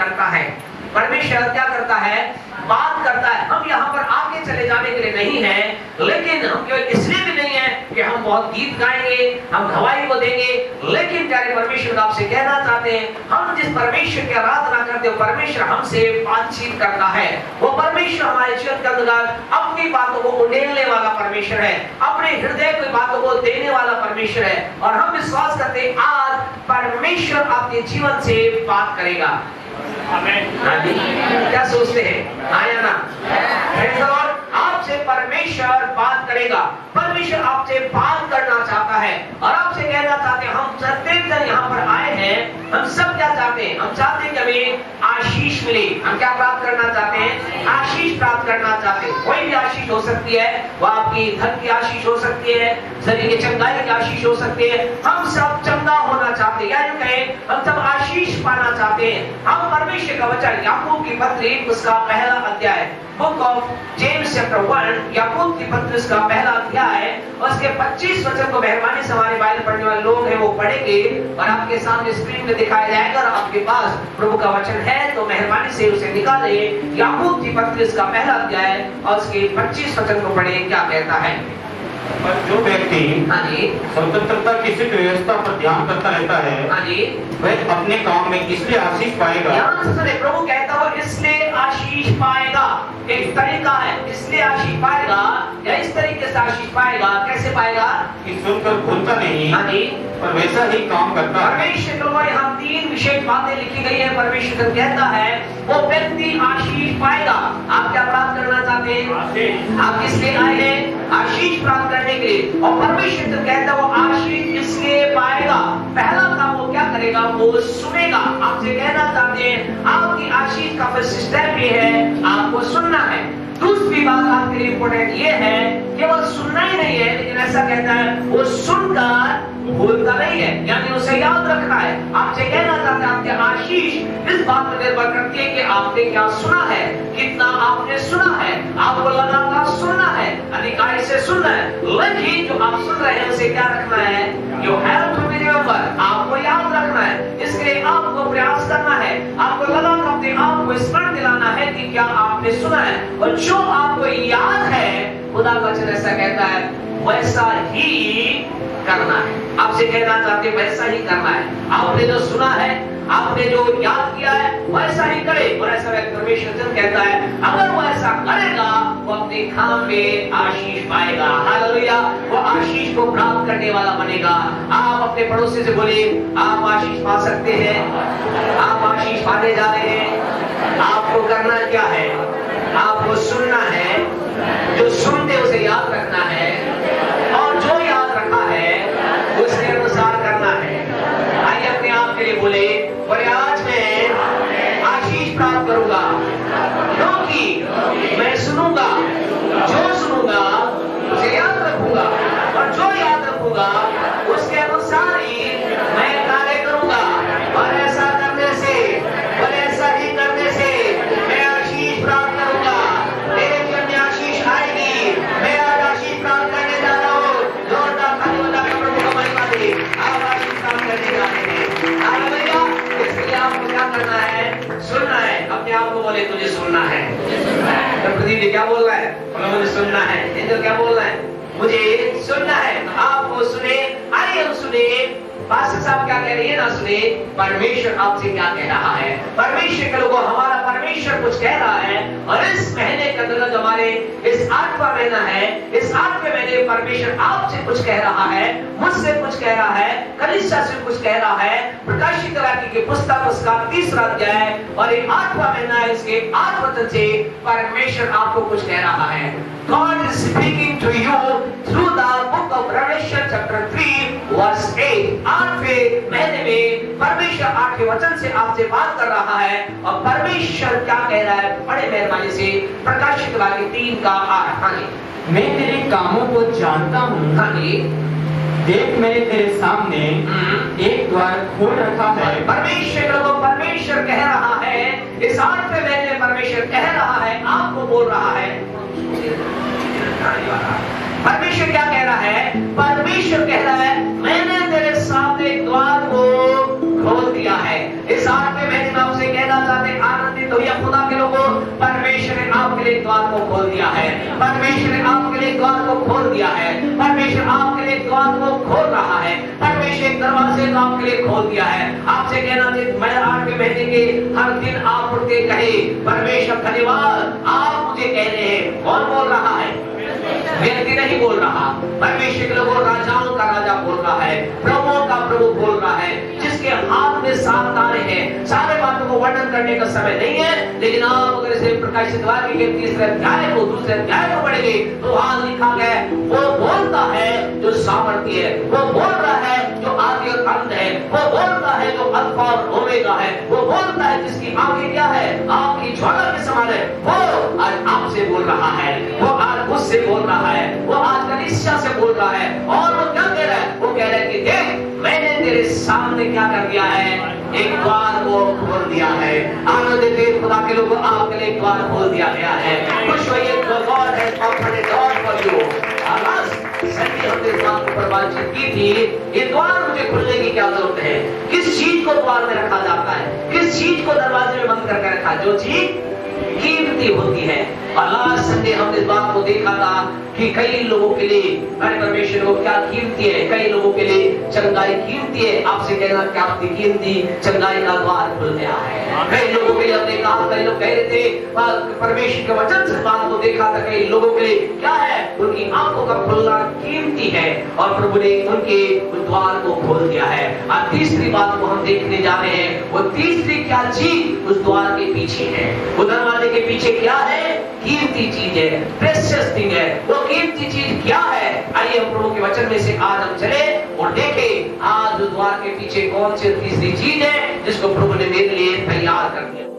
करता है। परमेश्वर क्या करता है? बात करता है। हम यहाँ पर आगे चले जाने के लिए नहीं है, लेकिन हम केवल इसलिए भी नहीं है कि हम बहुत गीत गाएंगे, हम गवाही को देंगे, लेकिन प्यारे परमेश्वर आपसे कहना चाहते हैं, हम जिस परमेश्वर की आराधना करते हो, परमेश्वर हमसे बातचीत करता है। वो परमेश्वर हमारे जीवन के अंदर अपनी बातों को उड़ेलने वाला परमेश्वर है, अपने हृदय की बातों को देने वाला परमेश्वर है। और हम विश्वास करते हैं आज परमेश्वर आपके जीवन से बात करेगा। क्या सोचते हैं? आया ना? आपसे परमेश्वर बात करेगा। परमेश्वर आपसे बात करना चाहता है और आपसे कहना चाहते हैं, हम प्रत्येक दिन यहाँ पर आए हैं, हम सब क्या चाहते हैं? हम चाहते हैं कि हमें आशीष मिले। हम क्या प्राप्त करना चाहते हैं? आशीष प्राप्त करना चाहते हैं। कोई भी आशीष हो सकती है, वह आपकी धन की आशीष हो सकती है, शरीर की चंगाई की आशीष हो सकती है। हम सब चंगा होना चाहते हैं, या यूं कहें हम सब आशीष पाना चाहते हैं। हम परमेश्वर का वचन याकूब की पत्री उसका पहला अध्याय, बुक ऑफ जेम्स चैप्टर 1, याकूब की पत्री उसका पहला अध्याय और उसके 25 वचन को मेहरबानी से हमारे बाइबल पढ़ने वाले लोग हैं वो पढ़ेंगे और आपके सामने स्क्रीन में दिखाया जाएगा। और आपके पास प्रभु का वचन है तो मेहरबानी से उसे निकाले। याकूब की पत्री उसका पहला अध्याय और उसके 25 वचन को पढ़े, क्या कहता है? और जो व्यक्ति स्वतंत्रता की सिद्ध व्यवस्था पर ध्यान करता रहता है, वह अपने काम में इसलिए आशीष पाएगा। प्रभु कहता हो इसलिए आशीष पाएगा। एक तरीका है, इसलिए आशीष पाएगा या इस तरीके से आशीष पाएगा। कैसे पाएगा? कि सुनकर भूलता नहीं, पर वैसा ही काम करता है। परमेश्वर को यहाँ 3 विशेष बातें लिखी गई है। परमेश्वर कहता है वो व्यक्ति आशीष पाएगा। आप क्या प्राप्त करना चाहते हैं? आप किस लिए आए हैं? आशीष प्राप्त करने के लिए। और परमेश्वर कहता है वो आशीष इसलिए पाएगा। पहला काम वो क्या करेगा? वो सुनेगा। आपसे कहना चाहते हैं आपकी आशीष का फर्स्ट स्टेप ये है, आपको सुनना है। दूसरी बात आपके लिए इंपॉर्टेंट ये है कि वो सुनना ही नहीं है, लेकिन ऐसा कहता है वो सुनकर भूलता नहीं है, यानी उसे याद रखना है। आपसे कहना चाहते हैं आपके आशीष इस बात पर निर्भर करती है कि आपने क्या सुना है, कितना आपने सुना है। आपको लगातार सुनना है, अधिकारी से सुनना है, लेकिन जो आप सुन रहे हैं उसे क्या रखना है? You have to remember, आपको याद रखना है। इसके लिए आपको प्रयास करना है, आपको लगातार अपने आप को स्मरण दिलाना है कि क्या आपने सुना है। और जो आपको याद है, खुदा का वचन ऐसा कहता है वैसा ही करना है। आपसे कहना चाहते हैं वैसा ही करना है। आपने जो सुना है, आपने जो याद किया है, वैसा ही करे। और ऐसा परमेश्वर कहता है अगर वो ऐसा करेगा वो अपने काम में आशीष पाएगा। हालेलुया! वो आशीष को प्राप्त करने वाला बनेगा। आप अपने पड़ोसी से बोलिए आप आशीष पा सकते हैं, आप आशीष पाने जा रहे हैं। आपको करना क्या है? आपको सुनना है, जो सुनते उसे याद रखना है और जो याद रखा है उसके अनुसार करना है। आइए अपने आप के लिए बोले और आज मैं आशीष प्राप्त करूंगा क्योंकि मैं सुनूंगा, जो सुनूंगा उसे याद रखूंगा और जो याद रखूंगा उसके अनुसार ही मैं कार्य करूंगा। और ऐसा करने से और ऐसा ही करने से मैं आशीष प्राप्त करूंगा। मेरे जीवन में आशीष आएगी। मैं आज आशीष प्राप्त करने जा रहा हूँ। जोरदार ताली बजाकर प्रभु को महिमा दे। आप आशीष प्राप्त करने जा रहे हैं। हालेलुया! इसलिए आपको क्या करना है? सुनना है। अपने आप को बोले तुझे सुनना है। तो प्रदीप क्या बोल रहा है? मुझे सुनना है। एंजल क्या बोल रहा है? मुझे सुनना है। तो आपको सुने, आइए हम सुने। पास्टर साहब क्या कह रहे हैं ना सुने, परमेश्वर आपसे क्या कह रहा है। परमेश्वर के लोगों, हमारा परमेश्वर कुछ कह रहा है। और इस महीने के अंदर जो हमारे इस 8वां महीना है, इस 8वें महीने परमेश्वर आपसे कुछ कह रहा है, मुझसे कुछ कह रहा है, कलीसिया से कुछ कह रहा है। प्रकाशित वाक्य की पुस्तक उसका 3रा अध्याय और ये 8वां महीना है, इसके 8 वचन से परमेश्वर आपको कुछ कह रहा है। God is speaking to you through the book of Revelation chapter 3 verse 8। 8वें महीने में परमेश्वर 8वें वचन से आपसे बात कर रहा है। और परमेश्वर क्या कह रहा है? बड़े मेहरबानी से प्रकाशित वाक्य 3 का 8। हाँ जी। मैं तेरे कामों को जानता हूँ। हाँ जी। देख मैंने तेरे सामने एक द्वार खोल रखा है। परमेश्वर को परमेश्वर कह रहा है, इस 8वें महीने परमेश्वर कह रहा है, आपको बोल रहा है। परमेश्वर क्या कह रहा है? परमेश्वर कह रहा है मैंने तेरे सामने द्वार को खोल दिया है। इस 8वें महीने में आपसे कहना चाहते हैं तो ये खुदा के लोगों, परमेश्वर ने आपके लिए द्वार को खोल दिया है। परमेश्वर ने आपके लिए द्वार को खोल दिया है। परमेश्वर आपके लिए द्वार को खोल रहा है। परमेश्वर एक दरवाजे को आपके लिए खोल दिया है। आपसे कहना चाहिए, मैं 8वें महीने के हर दिन आप उठ के कहे, परमेश्वर धन्यवाद आप मुझे कह रहे हैं। कौन बोल रहा है? व्यक्ति नहीं बोल रहा, परमेश्वर के लोगों, राजाओं का राजा बोल रहा है, प्रभुओं का प्रभु बोल रहा है, जिसके हाथ में 7 तारे हैं। सारे बातों को वर्णन करने का समय नहीं है, लेकिन आप अगर इसे प्रकाशित वाक्य के 3 अध्याय को, 2 अध्याय को पढ़ेंगे तो वहां लिखा गया, वो बोलता है जो सामर्थ्य है, वो बोल रहा है जो आदि और अंत है, वो बोलता है जो अल्फा और ओमेगा है, वो बोलता है जिसकी आंखें क्या है, आपकी ज्वाला के समान है। वो आज आपसे बोल रहा है, वो आज मुझसे बोल रहा है, वो आज कलीसिया से बोल रहा है। और वो क्या कह रहा है? वो कह रहा है कि देख, मैंने तेरे सामने क्या कर दिया है, एक द्वार को खोल दिया है। आनंद दे खुदा के लोगों, आपके लिए द्वार खोल दिया गया है। खुश होइए, God has opened a door for you. Sunday हमने द्वार पर बातचीत की थी, ये द्वार मुझे खुलने की क्या जरूरत है? किस चीज को द्वार में रखा जाता है? किस चीज को दरवाजे में बंद करके रखा? जो चीज कीमती होती है। और लास्ट संडे हमने इस बात को देखा था कि कई लोगों के लिए हमारे परमेश्वर को क्या कीमती है, कई लोगों के लिए चंगाई कीमती है। आपसे कहना क्या कीमती? चंगाई का द्वार खुल गया है। कई लोगों के लिए हमने कहा, कई लोग कह रहे थे परमेश्वर के वचन से बात को देखा था, कई लोगों के लिए क्या है, उनकी आंखों का खुलना कीमती है और प्रभु ने उनके द्वार को खोल दिया है। और तीसरी बात को हम देखने जा रहे हैं, वो तीसरी क्या चीज उस द्वार के पीछे है, वो दरवाजे के पीछे क्या है? कीमती चीज है, प्रेशियस थिंग है। वो कीमती चीज क्या है? आइए हम प्रभु के वचन में से आज हम चले और देखें आज उस द्वार के पीछे कौन सी तीसरी चीज है जिसको प्रभु ने मेरे लिए तैयार कर दिया।